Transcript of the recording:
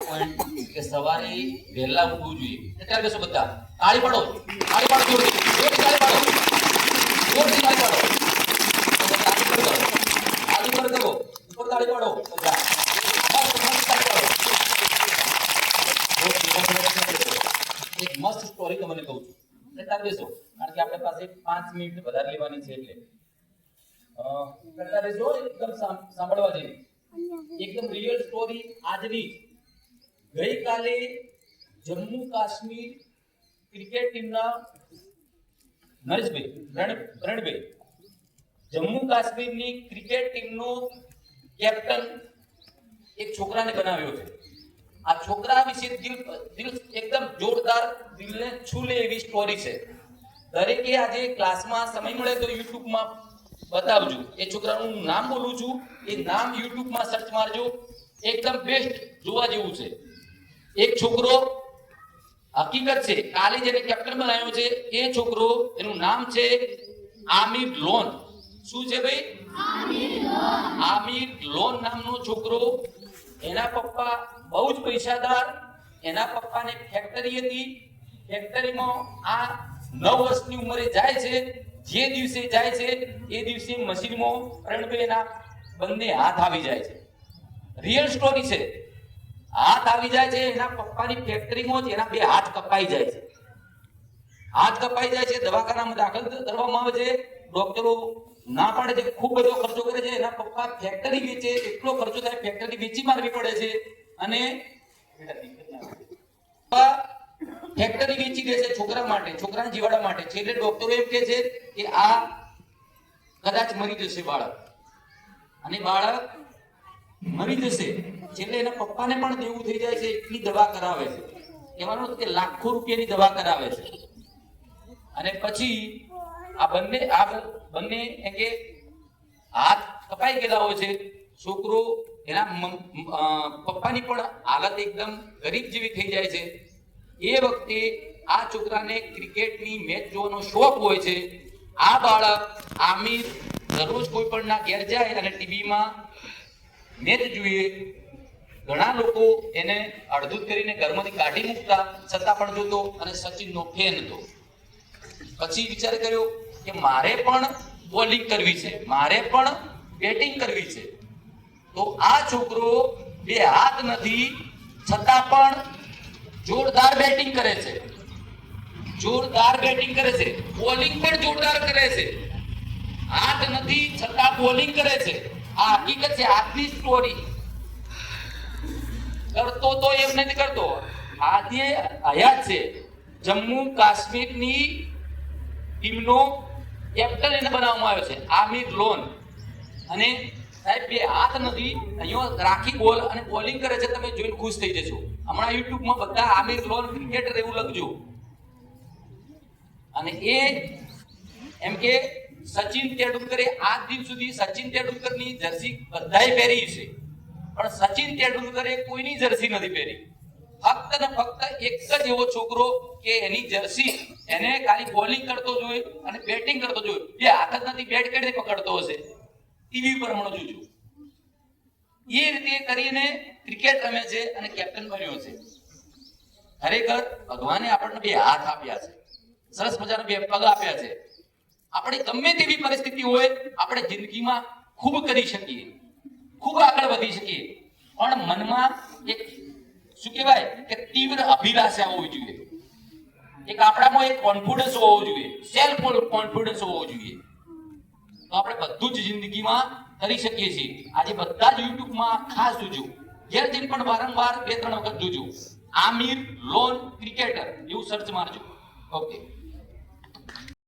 Point કે સવારે વહેલા ઉઠવું જોઈએ. અત્યારે બેસો બધા, તાળી પાડો, તાળી પાડો, જોરથી તાળી પાડો, જોરથી તાળી પાડો, તાળી કરો, તાળી પર કરો, ઉપર તાળી પાડો બધા, એક મસ્ત સ્ટોરી તમને કહું છું. અત્યારે બેસો, કારણ કે આપણે પાસે 5 મિનિટ વધારે લેવાની છે એટલે કરતા રહેજો. એકદમ સાંભળવા જેવી એકદમ રિયલ સ્ટોરી આજની. ગઈકાલે જમ્મુ કાશ્મીર ક્રિકેટ ટીમના નરેશભાઈ જમ્મુ કાશ્મીરની ક્રિકેટ ટીમનો કેપ્ટન એક છોકરાને બનાવ્યો છે. આ છોકરા વિશે દિલ એકદમ જોરદાર, દિલને છૂ લે એવી સ્ટોરી છે. દરેકે આજે ક્લાસમાં સમય મળે તો યુટ્યુબમાં બતાવજો. એ છોકરાનું નામ બોલું છું, એ નામ યુટ્યુબમાં સર્ચ મારજો. એકદમ બેસ્ટ જોવા જેવું છે. એક છોકરો હકીકત છે, કાલે જેને કેપ્ટન બનાવ્યો છે એ છોકરો, એનું નામ છે આમિર લોન. શું છે ભાઈ? આમિર લોન નામનો છોકરો. એના પપ્પા બહુ જ પૈસાદાર. એના પપ્પાને ફેક્ટરી હતી. ફેક્ટરીમાં આ 9 વર્ષની ઉંમરે જાય છે. જે દિવસે જાય છે એ દિવસે મશીનમાં પ્રણભાઈના બંને હાથ આવી જાય છે. રિયલ સ્ટોરી છે. હાથ આવી જાય છે, એના પપ્પાની ફેક્ટરીમાં જ એના 2 હાથ કપાઈ જાય છે. હાથ કપાઈ જાય છે, દવાખાનામાં દાખલ કરવામાં આવે છે. ડોક્ટરો ના પાડે છે, ખૂબ બધો ખર્ચો કરે છે. એના પપ્પા ફેક્ટરી વેચે, એટલો ખર્ચો થાય, ફેક્ટરી વેચી મારવી પડે છે. અને ફેક્ટરી વેચી દે છે છોકરા માટે, છોકરાના જીવાડા માટે. છેલ્લે ડોક્ટરો એમ કહે છે કે આ કદાચ મરી જશે બાળક, અને બાળક મરી જશે. છેલ્લે એના પપ્પાને પણ દેવું થઈ જાય છે, એટલી દવા કરાવે છે. કહેવાનું કે લાખો રૂપિયાની દવા કરાવે છે. અને પછી આ બંને એમ કે હાથ કપાઈ ગયેલા હોય છે. છોકરો, એના પપ્પાની પણ હાલત એકદમ ગરીબ જેવી થઈ જાય છે. એ વખતે આ છોકરાને ક્રિકેટની મેચ જોવાનો શોખ હોય છે. આ બાળક આમિર દરરોજ કોઈ પણ ના ઘેર જાય અને ટીવીમાં મેચ જોઈએ. ઘણા લોકો એને અડધૂત કરીને ઘરમાંથી કાઢી મૂકતા, છતાં પણ જોતો અને સચિનનો ફેન હતો. પછી વિચાર કર્યો કે મારે પણ બોલિંગ કરવી છે, મારે પણ બેટિંગ કરવી છે. તો આ છોકરો 2 હાથ નથી છતાં પણ જોરદાર બેટિંગ કરે છે. જોરદાર બેટિંગ કરે છે, બોલિંગ પણ જોરદાર કરે છે. હાથ નથી છતાં બોલિંગ કરે છે. આ હકીકત છે, આજની સ્ટોરી. કરતો તો એમ નથી કરતો, આજે હયાત છે. જમ્મુ કાશ્મીરની ટીમનો કેપ્ટન એને બનાવવામાં આવ્યો છે, આમિર લોન. અને સાહેબ 2 હાથ નથી, અહીંયા રાખી બોલ અને બોલિંગ કરે છે. તમે જોઈને ખુશ થઈ જશો. હમણાં યુટ્યુબમાં બધા આમિર લોન ક્રિકેટર એવું લખજો. અને એ એમ કે સચિન તેંડુલકરે આજ દિન સુધી સચિન તેંડુલકરની જર્સી બધાએ પહેરી છે, પણ સચિન તેંડુલકરે કોઈની જર્સી નથી પહેરી. ફક્ત ને ફક્ત એક જ એવો છોકરો કે એની જર્સી એને ખાલી બોલિંગ કરતો જોઈએ અને બેટિંગ કરતો જોઈએ. 2 હાથ જ નથી, બેટ કેડે પકડતો હશે. ટીવી પર હમણાં જોજો. એ રીતે કરીને ક્રિકેટ રમે છે અને કેપ્ટન બન્યો છે. ખરેખર ભગવાને આપણને 2 હાથ આપ્યા છે, સરસ મજાના 2 પગ આપ્યા છે. આપણે ગમે તેવી પરિસ્થિતિ હોય, આપણે જિંદગીમાં ખૂબ કરી શકીએ, ખૂબ આગળ વધી શકીએ, પણ મનમાં એક શું કહેવાય કે તીવ્ર અભિલાષા હોવી જોઈએ. એક આપણામાં એક કોન્ફિડન્સ હોવો જોઈએ, સેલ્ફ કોન્ફિડન્સ હોવો જોઈએ. તો આપણે બધું જ જિંદગીમાં કરી શકીએ છીએ. આજે બધા જ યુટ્યુબમાં ખાસ જોજો, ઘેર જઈને પણ વારંવાર 2-3 વખત જોજો. આમિર લોન ક્રિકેટર એવું સર્ચ મારજો. ઓકે.